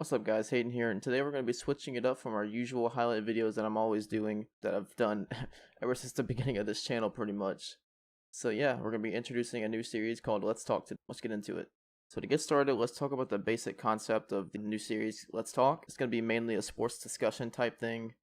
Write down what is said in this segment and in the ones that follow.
What's up guys, Hayden here, and today we're going to be switching it up from our usual highlight videos that I'm always doing, that I've done ever since the beginning of this channel pretty much. So yeah, we're going to be introducing a new series called Let's Talk today. Let's get into it. So to get started, let's talk about the basic concept of the new series, Let's Talk. It's going to be mainly a sports discussion type thing,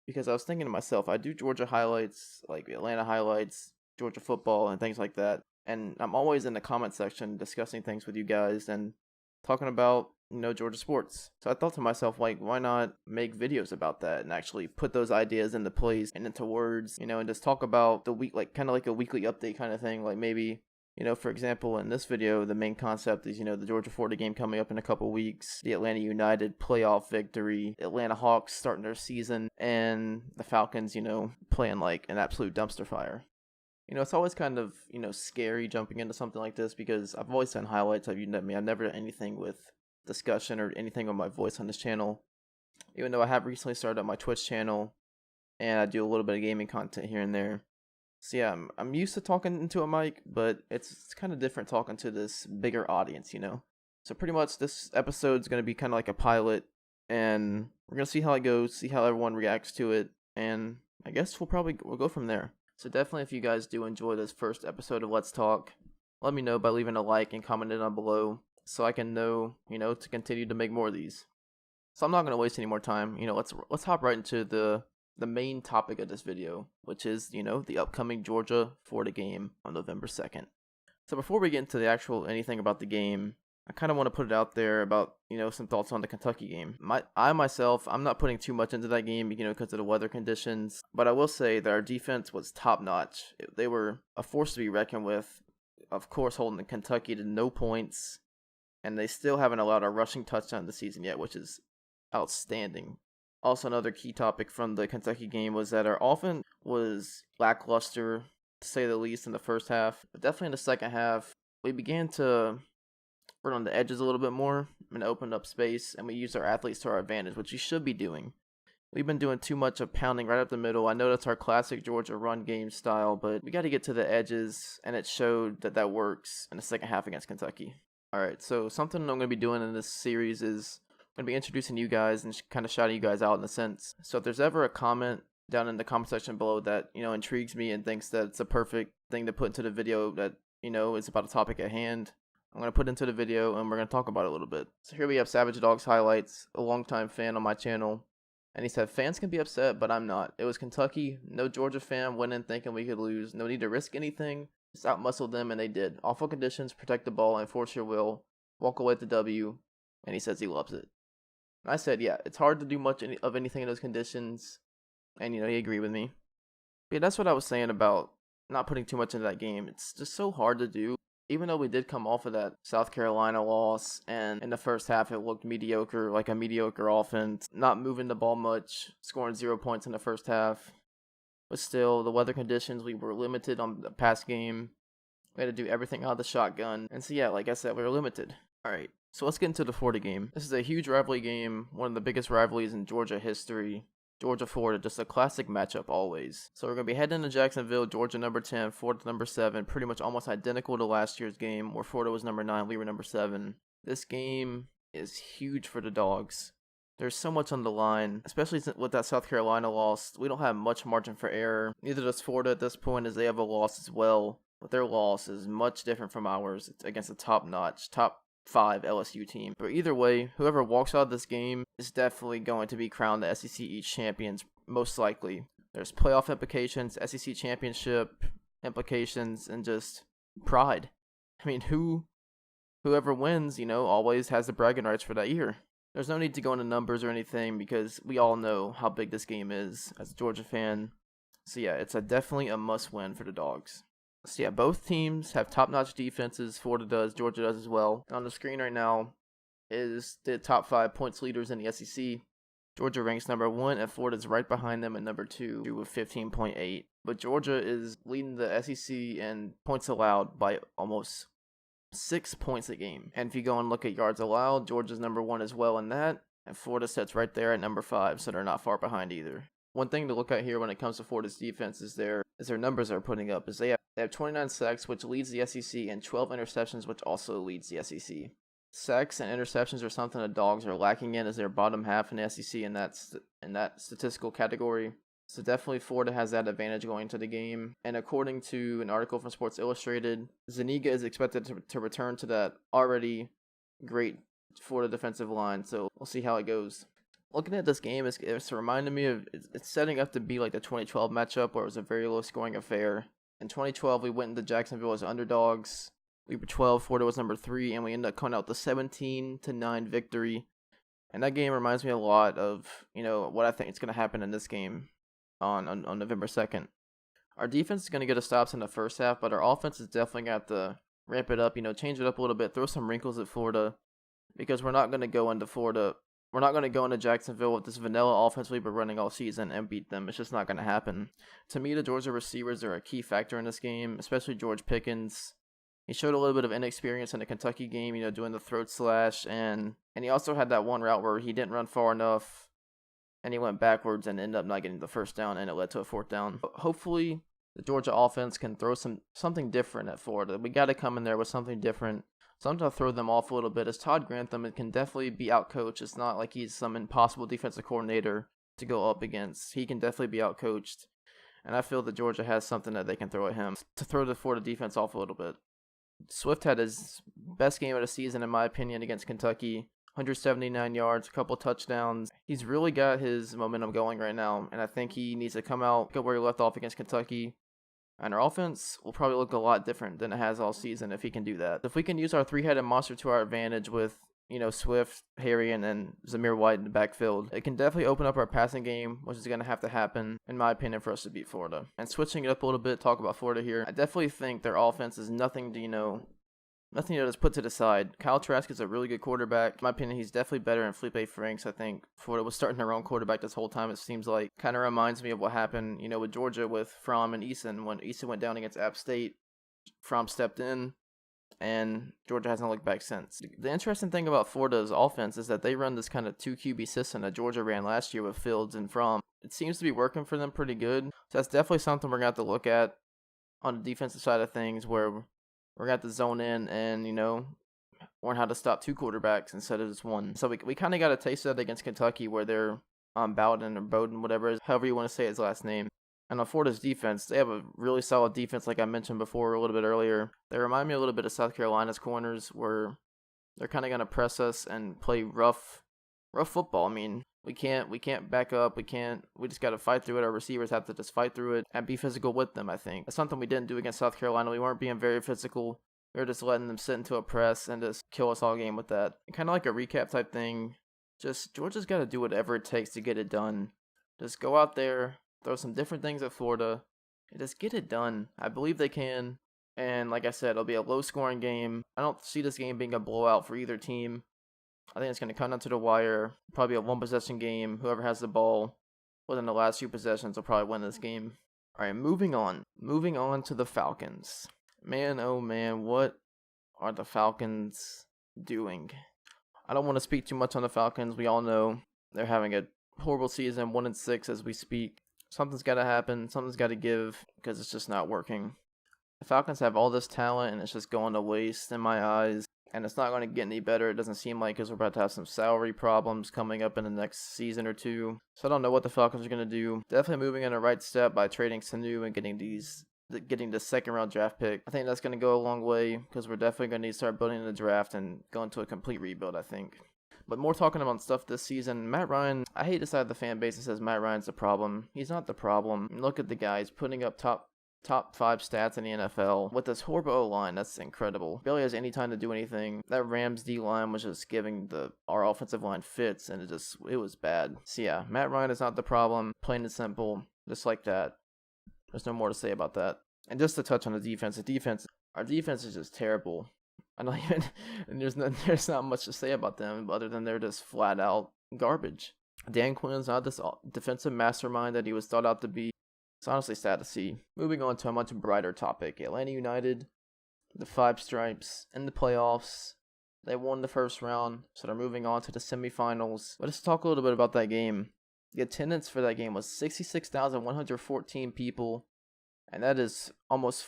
because I was thinking to myself, I do Georgia highlights, like Atlanta highlights, Georgia football, and things like that. And I'm always in the comment section discussing things with you guys and talking about, Georgia sports. So I thought to myself, like, why not make videos about that and actually put those ideas into place and into words, and just talk about the week, like kind of like a weekly update kind of thing. Like maybe, for example, in this video, the main concept is, the Georgia-Florida game coming up in a couple weeks, the Atlanta United playoff victory, Atlanta Hawks starting their season, and the Falcons, playing like an absolute dumpster fire. It's always kind of, scary jumping into something like this because I've always done highlights. I've never done anything with discussion or anything on my voice on this channel. Even though I have recently started up my Twitch channel and I do a little bit of gaming content here and there. So yeah, I'm used to talking into a mic, but it's kind of different talking to this bigger audience, So pretty much this episode's going to be kind of like a pilot, and we're going to see how it goes, see how everyone reacts to it, and I guess we'll go from there. So definitely, if you guys do enjoy this first episode of Let's Talk, let me know by leaving a like and commenting down below so I can know, to continue to make more of these. So I'm not going to waste any more time. Let's hop right into the main topic of this video, which is, the upcoming Georgia-Florida game on November 2nd. So before we get into the actual anything about the game, I kind of want to put it out there about, some thoughts on the Kentucky game. I'm not putting too much into that game, because of the weather conditions, but I will say that our defense was top notch. They were a force to be reckoned with, of course, holding Kentucky to no points, and they still haven't allowed a rushing touchdown this season yet, which is outstanding. Also, another key topic from the Kentucky game was that our offense was lackluster, to say the least, in the first half. But definitely in the second half, we began to work on the edges a little bit more and opened up space, and we used our athletes to our advantage, which we should be doing. We've been doing too much of pounding right up the middle. I know that's our classic Georgia run game style, but we got to get to the edges, and it showed that works in the second half against Kentucky. Alright, so something I'm going to be doing in this series is I'm going to be introducing you guys and kind of shouting you guys out in a sense. So if there's ever a comment down in the comment section below that, intrigues me and thinks that it's a perfect thing to put into the video that, is about a topic at hand, I'm going to put into the video and we're going to talk about it a little bit. So here we have Savage Dogs Highlights, a longtime fan on my channel. And he said, fans can be upset, but I'm not. It was Kentucky. No Georgia fan went in thinking we could lose. No need to risk anything. Just outmuscle them, and they did. Awful conditions, protect the ball, and force your will. Walk away with the W. And he says he loves it. And I said, yeah, it's hard to do much of anything in those conditions. And, he agreed with me. But yeah, that's what I was saying about not putting too much into that game. It's just so hard to do. Even though we did come off of that South Carolina loss, and in the first half it looked mediocre, like a mediocre offense, not moving the ball much, scoring 0 points in the first half. But still, the weather conditions, we were limited on the pass game. We had to do everything out of the shotgun. And so yeah, like I said, we were limited. Alright, so let's get into the Florida game. This is a huge rivalry game, one of the biggest rivalries in Georgia history. Georgia-Florida, just a classic matchup always. So we're going to be heading to Jacksonville, Georgia number 10, Florida number 7, pretty much almost identical to last year's game where Florida was number 9, we were number 7. This game is huge for the Dogs. There's so much on the line, especially with that South Carolina loss. We don't have much margin for error. Neither does Florida at this point, as they have a loss as well. But their loss is much different from ours. It's against a top-notch, top 5 LSU team. But either way, whoever walks out of this game is definitely going to be crowned the SEC East champions, most likely. There's playoff implications, SEC championship implications, and just pride. I mean, whoever wins, always has the bragging rights for that year. There's no need to go into numbers or anything because we all know how big this game is as a Georgia fan. So yeah, it's definitely a must-win for the Dogs. So yeah, both teams have top-notch defenses. Florida does, Georgia does as well. On the screen right now is the top 5 points leaders in the SEC. Georgia ranks number 1, and Florida's right behind them at number 2 with 15.8. But Georgia is leading the SEC in points allowed by almost 6 points a game. And if you go and look at yards allowed, Georgia's number 1 as well in that, and Florida sits right there at number 5, so they're not far behind either. One thing to look at here when it comes to Florida's defense is their numbers they're putting up. Is they have 29 sacks, which leads the SEC, and 12 interceptions, which also leads the SEC. Sacks and interceptions are something the Dogs are lacking in, as they're bottom half in the SEC in that statistical category. So definitely Florida has that advantage going into the game. And according to an article from Sports Illustrated, Zuniga is expected to return to that already great Florida defensive line. So we'll see how it goes. Looking at this game, it's reminding me of, it's setting up to be like the 2012 matchup where it was a very low scoring affair. In 2012, we went into Jacksonville as underdogs. We were 12, Florida was number 3, and we ended up coming out with a 17-9 victory. And that game reminds me a lot of, what I think is going to happen in this game on November 2nd. Our defense is going to get us stops in the first half, but our offense is definitely got to ramp it up, change it up a little bit, throw some wrinkles at Florida, because we're not going to go into Florida. We're not going to go into Jacksonville with this vanilla offense we've been running all season and beat them. It's just not going to happen. To me, the Georgia receivers are a key factor in this game, especially George Pickens. He showed a little bit of inexperience in the Kentucky game, doing the throat slash, and he also had that one route where he didn't run far enough, and he went backwards and ended up not getting the first down, and it led to a 4th down. Hopefully, the Georgia offense can throw something different at Florida. We got to come in there with something different, something to throw them off a little bit. As Todd Grantham can definitely be outcoached. It's not like he's some impossible defensive coordinator to go up against. He can definitely be outcoached, and I feel that Georgia has something that they can throw at him to throw the Florida defense off a little bit. Swift had his best game of the season, in my opinion, against Kentucky. 179 yards, a couple touchdowns. He's really got his momentum going right now, and I think he needs to come out, go where he left off against Kentucky. And our offense will probably look a lot different than it has all season if he can do that. If we can use our 3-headed monster to our advantage with, Swift, Harry, and then Zamir White in the backfield, it can definitely open up our passing game, which is going to have to happen, in my opinion, for us to beat Florida. And switching it up a little bit, talk about Florida here. I definitely think their offense is nothing to, nothing to just put to the side. Kyle Trask is a really good quarterback. In my opinion, he's definitely better than Felipe Franks. I think Florida was starting their own quarterback this whole time, it seems like. Kind of reminds me of what happened, with Georgia with Fromm and Eason. When Eason went down against App State, Fromm stepped in, and Georgia hasn't looked back since. The interesting thing about Florida's offense is that they run this kind of 2 QB system that Georgia ran last year with Fields and Fromm. It seems to be working for them pretty good. So that's definitely something we're going to have to look at on the defensive side of things, where we're going to have to zone in and, learn how to stop 2 quarterbacks instead of just 1. So we kind of got a taste of that against Kentucky, where they're Bowden or Bowden, whatever, however you want to say his last name. And on Florida's defense, they have a really solid defense, like I mentioned before a little bit earlier. They remind me a little bit of South Carolina's corners, where they're kind of going to press us and play rough football. I mean, we can't back up. We just got to fight through it. Our receivers have to just fight through it and be physical with them, I think. That's something we didn't do against South Carolina. We weren't being very physical. We were just letting them sit into a press and just kill us all game with that. Kind of like a recap type thing. Just Georgia's got to do whatever it takes to get it done. Just go out there, throw some different things at Florida, and just get it done. I believe they can. And like I said, it'll be a low-scoring game. I don't see this game being a blowout for either team. I think it's going to come down to the wire. Probably a 1-possession game. Whoever has the ball within the last few possessions will probably win this game. All right, moving on. Moving on to the Falcons. Man, oh man, what are the Falcons doing? I don't want to speak too much on the Falcons. We all know they're having a horrible season, 1-6 as we speak. Something's got to happen. Something's got to give, because it's just not working. The Falcons have all this talent, and it's just going to waste in my eyes. And it's not going to get any better, it doesn't seem like, because we're about to have some salary problems coming up in the next season or 2. So I don't know what the Falcons are going to do. Definitely moving in the right step by trading Sanu and getting the 2nd-round draft pick. I think that's going to go a long way, because we're definitely going to need to start building the draft and go into a complete rebuild, I think. But more talking about stuff this season, Matt Ryan, I hate the side of the fan base that says Matt Ryan's the problem. He's not the problem. Look at the guy. He's putting up top 5 stats in the NFL with this horrible O-line. That's incredible. Barely has any time to do anything. That Rams D-line was just giving our offensive line fits, and it was bad. So yeah, Matt Ryan is not the problem. Plain and simple. Just like that. There's no more to say about that. And just to touch on the defense, our defense is just terrible. I don't even, and there's not much to say about them other than they're just flat out garbage. Dan Quinn's not this defensive mastermind that he was thought out to be. It's honestly sad to see. Moving on to a much brighter topic. Atlanta United, the 5 Stripes in the playoffs. They won the first round, so they're moving on to the semifinals. Let's talk a little bit about that game. The attendance for that game was 66,114 people, and that is almost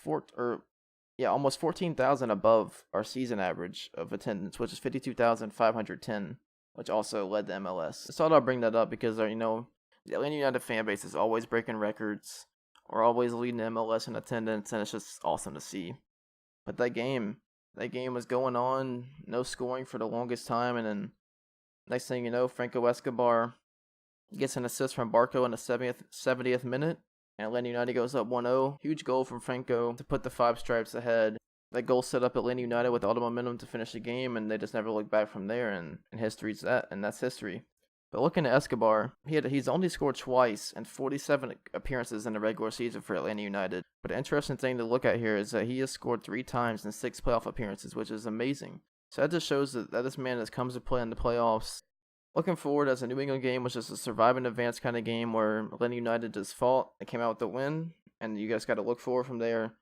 Yeah, almost 14,000 above our season average of attendance, which is 52,510, which also led the MLS. I thought I'd bring that up because, the Atlanta United fan base is always breaking records. We're always leading the MLS in attendance, and it's just awesome to see. But that game was going on, no scoring for the longest time, and then next thing you know, Franco Escobar gets an assist from Barco in the 70th minute, and Atlanta United goes up 1-0. Huge goal from Franco to put the Five Stripes ahead. That goal set up Atlanta United with all the momentum to finish the game, and they just never looked back from there, and that's history. But looking at Escobar, he's only scored twice in 47 appearances in the regular season for Atlanta United. But an interesting thing to look at here is that he has scored 3 times in 6 playoff appearances, which is amazing. So that just shows that this man has come to play in the playoffs. Looking forward, as a New England game was just a survive and advance kind of game where Atlanta United just fought and came out with the win, and you guys got to look forward from there.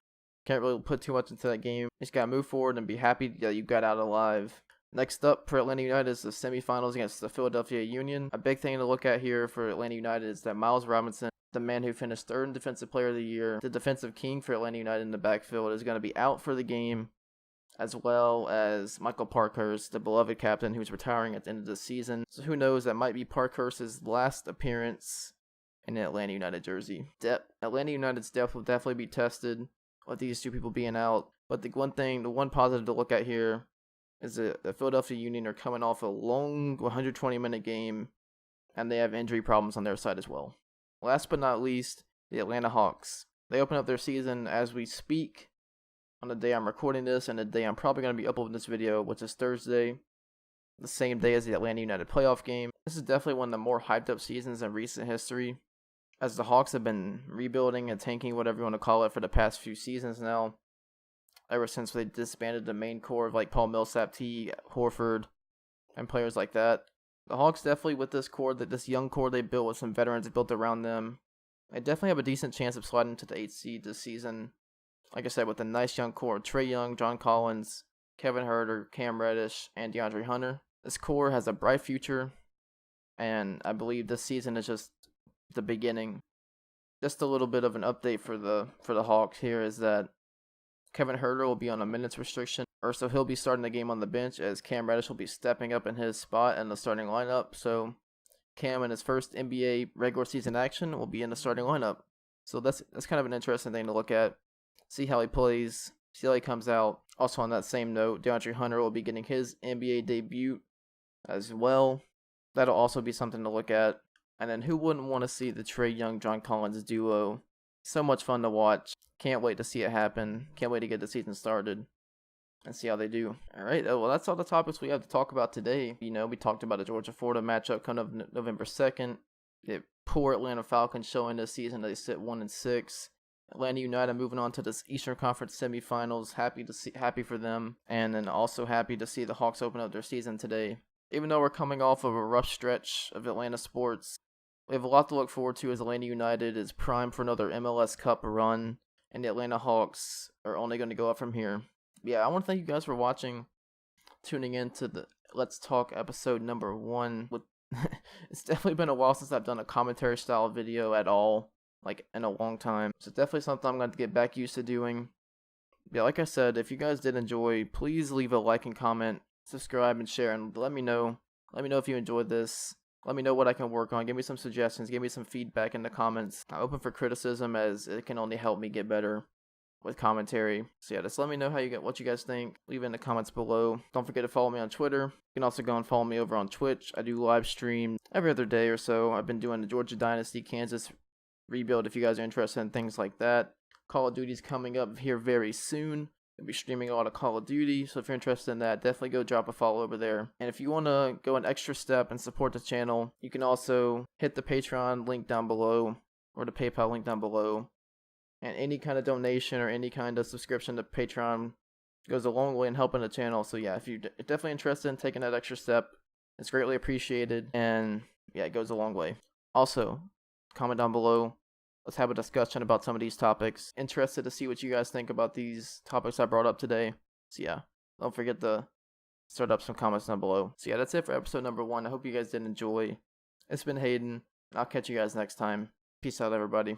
Can't really put too much into that game. Just got to move forward and be happy that you got out alive. Next up for Atlanta United is the semifinals against the Philadelphia Union. A big thing to look at here for Atlanta United is that Miles Robinson, the man who finished 3rd in Defensive Player of the Year, the defensive king for Atlanta United in the backfield, is going to be out for the game, as well as Michael Parkhurst, the beloved captain who's retiring at the end of the season. So who knows, that might be Parkhurst's last appearance in an Atlanta United jersey. Atlanta United's depth will definitely be tested with these two people being out. But the one positive to look at here is that the Philadelphia Union are coming off a long 120-minute game, and they have injury problems on their side as well. Last but not least, the Atlanta Hawks. They open up their season as we speak on the day I'm recording this, and the day I'm probably going to be uploading this video, which is Thursday, the same day as the Atlanta United playoff game. This is definitely one of the more hyped up seasons in recent history, as the Hawks have been rebuilding and tanking, whatever you want to call it, for the past few seasons now. Ever since they disbanded the main core of like Paul Millsap, T. Horford, and players like that. The Hawks definitely, with this young core they built with some veterans built around them, they definitely have a decent chance of sliding into the 8th seed this season. Like I said, with a nice young core, Trae Young, John Collins, Kevin Huerter, Cam Reddish, and DeAndre Hunter. This core has a bright future, and I believe this season is just the beginning. Just a little bit of an update for the Hawks here is that Kevin Huerter will be on a minutes restriction, so he'll be starting the game on the bench, as Cam Reddish will be stepping up in his spot in the starting lineup. So Cam, in his first NBA regular season action, will be in the starting lineup. So that's kind of an interesting thing to look at. See how he plays, see how he comes out. Also on that same note, DeAndre Hunter will be getting his NBA debut as well. That'll also be something to look at. And then who wouldn't want to see the Trae Young, John Collins duo? So much fun to watch. Can't wait to see it happen. Can't wait to get the season started and see how they do. Alright, well, that's all the topics we have to talk about today. We talked about the Georgia-Florida matchup coming up November 2nd. The poor Atlanta Falcons showing this season they sit 1-6. Atlanta United moving on to the Eastern Conference semifinals. Happy for them. And then also happy to see the Hawks open up their season today. Even though we're coming off of a rough stretch of Atlanta sports, we have a lot to look forward to, as Atlanta United is primed for another MLS Cup run, and the Atlanta Hawks are only going to go up from here. Yeah, I want to thank you guys for watching, tuning in to the Let's Talk episode number 1. It's definitely been a while since I've done a commentary style video at all, like in a long time. So it's definitely something I'm going to get back used to doing. Yeah, like I said, if you guys did enjoy, please leave a like and comment, subscribe and share, and let me know. Let me know if you enjoyed this. Let me know what I can work on. Give me some suggestions. Give me some feedback in the comments. I'm open for criticism, as it can only help me get better with commentary. So yeah, just let me know what you guys think. Leave it in the comments below. Don't forget to follow me on Twitter. You can also go and follow me over on Twitch. I do live stream every other day or so. I've been doing the Georgia Dynasty, Kansas rebuild if you guys are interested in things like that. Call of Duty's coming up here very soon. I'll be streaming a lot of Call of Duty, so if you're interested in that, definitely go drop a follow over there. And if you want to go an extra step and support the channel, you can also hit the Patreon link down below, or the PayPal link down below. And any kind of donation or any kind of subscription to Patreon goes a long way in helping the channel. So yeah, if you're definitely interested in taking that extra step, it's greatly appreciated, and yeah, it goes a long way. Also, comment down below. Let's have a discussion about some of these topics. Interested to see what you guys think about these topics I brought up today. So yeah, don't forget to start up some comments down below. So yeah, that's it for episode number 1. I hope you guys did enjoy. It's been Hayden. I'll catch you guys next time. Peace out, everybody.